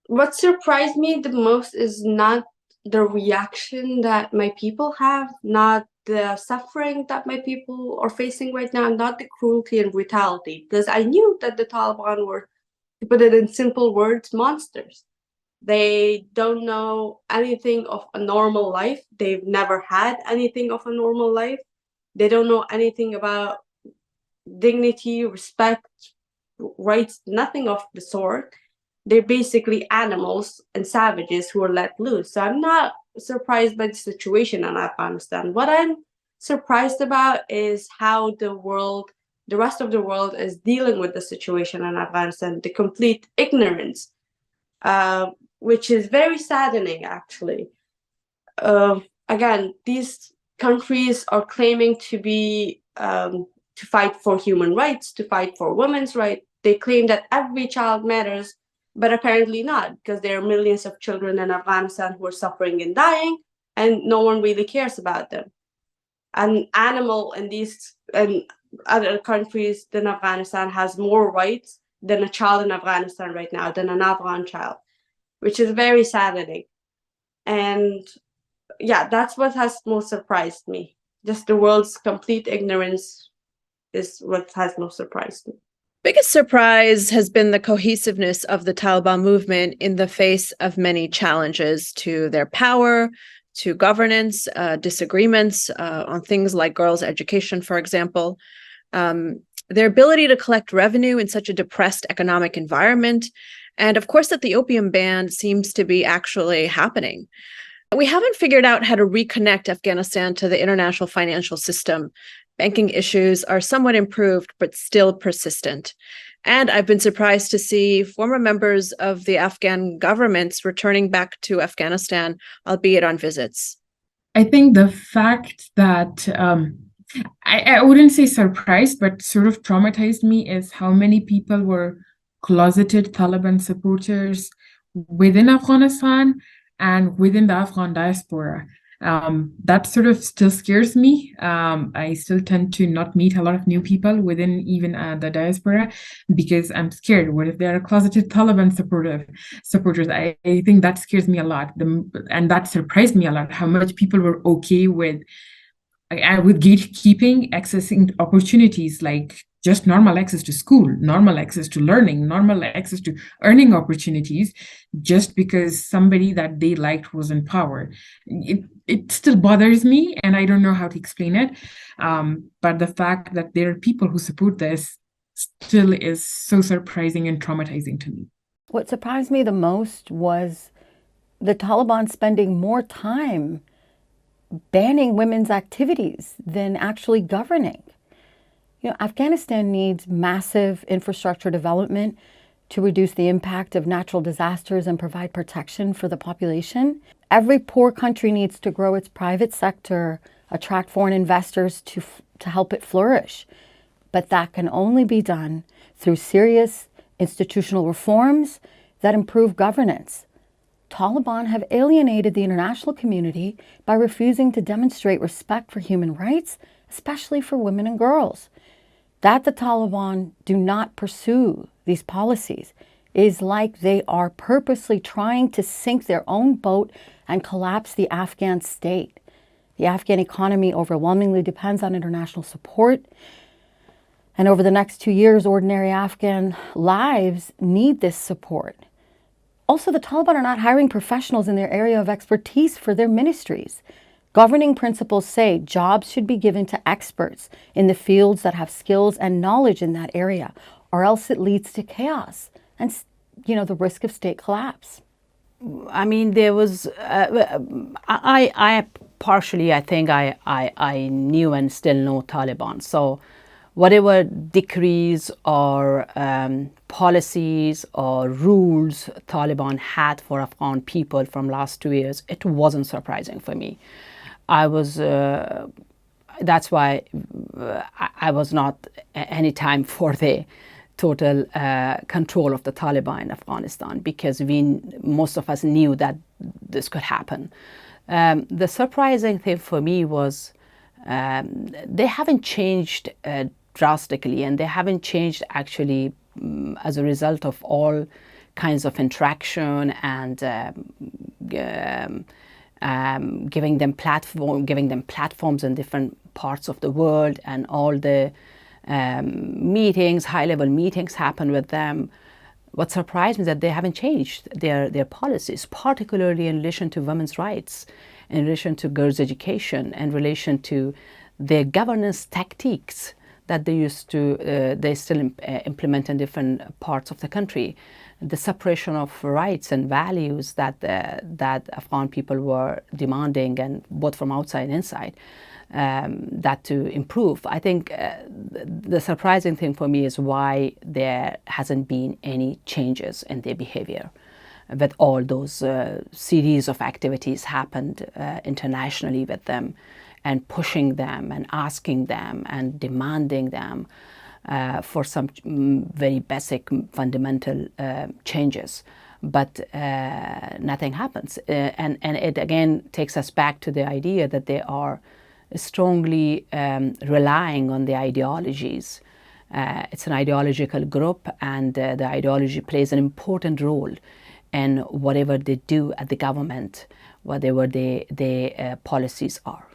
What surprised me the most is not the reaction that my people have, not the suffering that my people are facing right now, not the cruelty and brutality, because I knew that the Taliban were, to put it in simple words, monsters. They don't know anything of a normal life. They've never had anything of a normal life. They don't know anything about dignity, respect, rights, nothing of the sort. They're basically animals and savages who are let loose. So I'm not surprised by the situation in Afghanistan. What I'm surprised about is how the rest of the world is dealing with the situation in Afghanistan, the complete ignorance, uh, which is very saddening, actually. Again, these countries are claiming to fight for human rights, to fight for women's rights. They claim that every child matters, but apparently not, because there are millions of children in Afghanistan who are suffering and dying, and no one really cares about them. An animal in these and other countries than Afghanistan has more rights than a child in Afghanistan right now, than an Afghan child, which is very saddening. And yeah, that's what has most surprised me. Just the world's complete ignorance is what has most surprised me. Biggest surprise has been the cohesiveness of the Taliban movement in the face of many challenges to their power, to governance, disagreements on things like girls' education, for example. Their ability to collect revenue in such a depressed economic environment. And of course, that the opium ban seems to be actually happening. We haven't figured out how to reconnect Afghanistan to the international financial system. Banking issues are somewhat improved, but still persistent. And I've been surprised to see former members of the Afghan governments returning back to Afghanistan, albeit on visits. I think the fact that I wouldn't say surprised, but sort of traumatized me is how many people were closeted Taliban supporters within Afghanistan and within the Afghan diaspora. That sort of still scares me. I still tend to not meet a lot of new people within even the diaspora because I'm scared. What if they're closeted Taliban supporters? I think that scares me a lot. And that surprised me a lot, how much people were okay with gatekeeping, accessing opportunities like just normal access to school, normal access to learning, normal access to earning opportunities, just because somebody that they liked was in power. It still bothers me, and I don't know how to explain it. But the fact that there are people who support this still is so surprising and traumatizing to me. What surprised me the most was the Taliban spending more time banning women's activities than actually governing. Afghanistan needs massive infrastructure development to reduce the impact of natural disasters and provide protection for the population. Every poor country needs to grow its private sector, attract foreign investors to help it flourish. But that can only be done through serious institutional reforms that improve governance. Taliban have alienated the international community by refusing to demonstrate respect for human rights, especially for women and girls. That the Taliban do not pursue these policies is like they are purposely trying to sink their own boat and collapse the Afghan state. The Afghan economy overwhelmingly depends on international support. And over the next 2 years, ordinary Afghan lives need this support. Also, the Taliban are not hiring professionals in their area of expertise for their ministries. Governing principles say jobs should be given to experts in the fields that have skills and knowledge in that area, or else it leads to chaos and, the risk of state collapse. I mean, there was, I partially, I think I knew and still know Taliban. So whatever decrees or policies or rules Taliban had for Afghan people from last 2 years, it wasn't surprising for me. That's why I was not any time for the total control of the Taliban in Afghanistan, because most of us knew that this could happen. The surprising thing for me was they haven't changed drastically, and they haven't changed actually as a result of all kinds of interaction and giving them platforms in different parts of the world, and all the meetings, high-level meetings happen with them. What surprised me is that they haven't changed their policies, particularly in relation to women's rights, in relation to girls' education, in relation to their governance tactics that they still implement in different parts of the country. The separation of rights and values that Afghan people were demanding, and both from outside and inside, that to improve. I think the surprising thing for me is why there hasn't been any changes in their behavior. But all those series of activities happened internationally with them, and pushing them and asking them and demanding them for some very basic fundamental changes. But nothing happens. And it again takes us back to the idea that they are strongly relying on the ideologies. It's an ideological group, and the ideology plays an important role in whatever they do at the government, whatever their policies are.